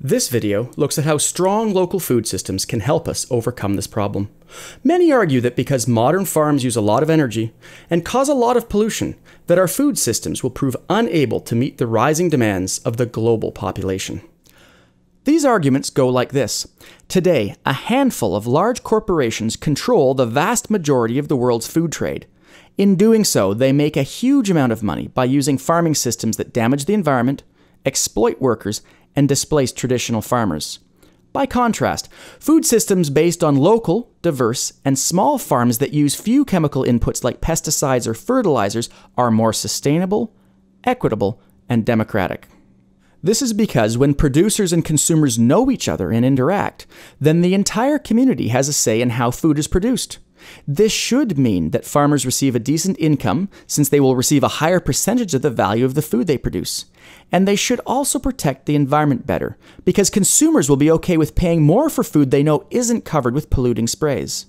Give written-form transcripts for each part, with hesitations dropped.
This video looks at how strong local food systems can help us overcome this problem. Many argue that because modern farms use a lot of energy and cause a lot of pollution, that our food systems will prove unable to meet the rising demands of the global population. These arguments go like this. Today, a handful of large corporations control the vast majority of the world's food trade. In doing so, they make a huge amount of money by using farming systems that damage the environment, exploit workers, and displace traditional farmers. By contrast, food systems based on local, diverse, and small farms that use few chemical inputs like pesticides or fertilizers are more sustainable, equitable, and democratic. This is because when producers and consumers know each other and interact, then the entire community has a say in how food is produced. This should mean that farmers receive a decent income, since they will receive a higher percentage of the value of the food they produce. And they should also protect the environment better, because consumers will be okay with paying more for food they know isn't covered with polluting sprays.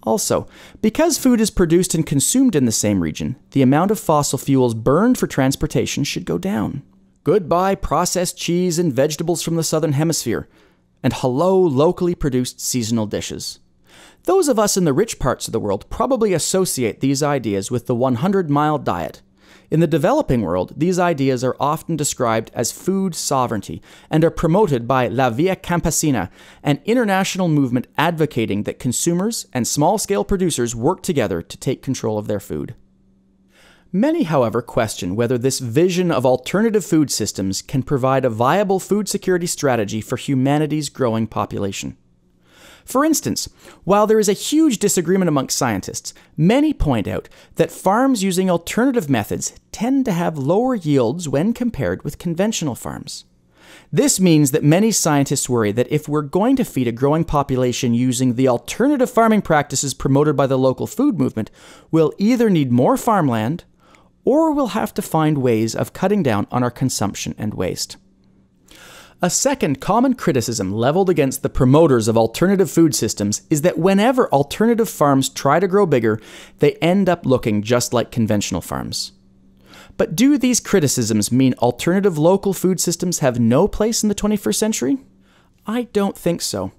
Also, because food is produced and consumed in the same region, the amount of fossil fuels burned for transportation should go down. Goodbye processed cheese and vegetables from the Southern Hemisphere, and hello locally produced seasonal dishes. Those of us in the rich parts of the world probably associate these ideas with the 100-mile diet. In the developing world, these ideas are often described as food sovereignty and are promoted by La Via Campesina, an international movement advocating that consumers and small-scale producers work together to take control of their food. Many, however, question whether this vision of alternative food systems can provide a viable food security strategy for humanity's growing population. For instance, while there is a huge disagreement amongst scientists, many point out that farms using alternative methods tend to have lower yields when compared with conventional farms. This means that many scientists worry that if we're going to feed a growing population using the alternative farming practices promoted by the local food movement, we'll either need more farmland, or we'll have to find ways of cutting down on our consumption and waste. A second common criticism leveled against the promoters of alternative food systems is that whenever alternative farms try to grow bigger, they end up looking just like conventional farms. But do these criticisms mean alternative local food systems have no place in the 21st century? I don't think so.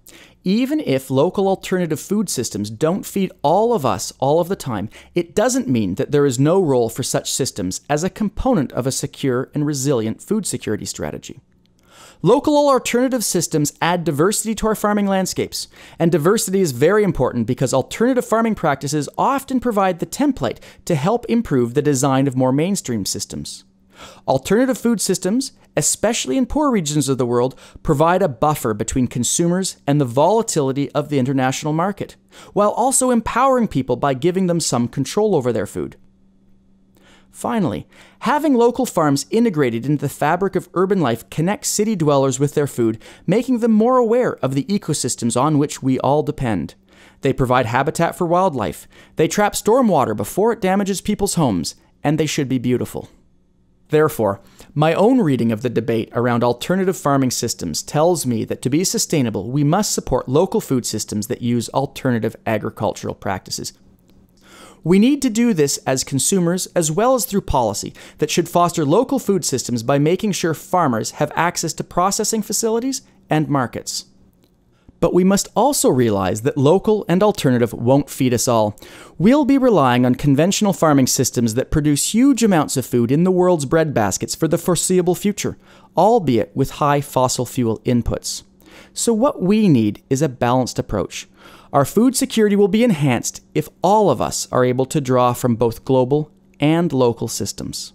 Even if local alternative food systems don't feed all of us all of the time, it doesn't mean that there is no role for such systems as a component of a secure and resilient food security strategy. Local alternative systems add diversity to our farming landscapes, and diversity is very important because alternative farming practices often provide the template to help improve the design of more mainstream systems. Alternative food systems, especially in poor regions of the world, provide a buffer between consumers and the volatility of the international market, while also empowering people by giving them some control over their food. Finally, having local farms integrated into the fabric of urban life connects city dwellers with their food, making them more aware of the ecosystems on which we all depend. They provide habitat for wildlife, they trap stormwater before it damages people's homes, and they should be beautiful. Therefore, my own reading of the debate around alternative farming systems tells me that to be sustainable, we must support local food systems that use alternative agricultural practices. We need to do this as consumers as well as through policy that should foster local food systems by making sure farmers have access to processing facilities and markets. But we must also realize that local and alternative won't feed us all. We'll be relying on conventional farming systems that produce huge amounts of food in the world's breadbaskets for the foreseeable future, albeit with high fossil fuel inputs. So what we need is a balanced approach. Our food security will be enhanced if all of us are able to draw from both global and local systems.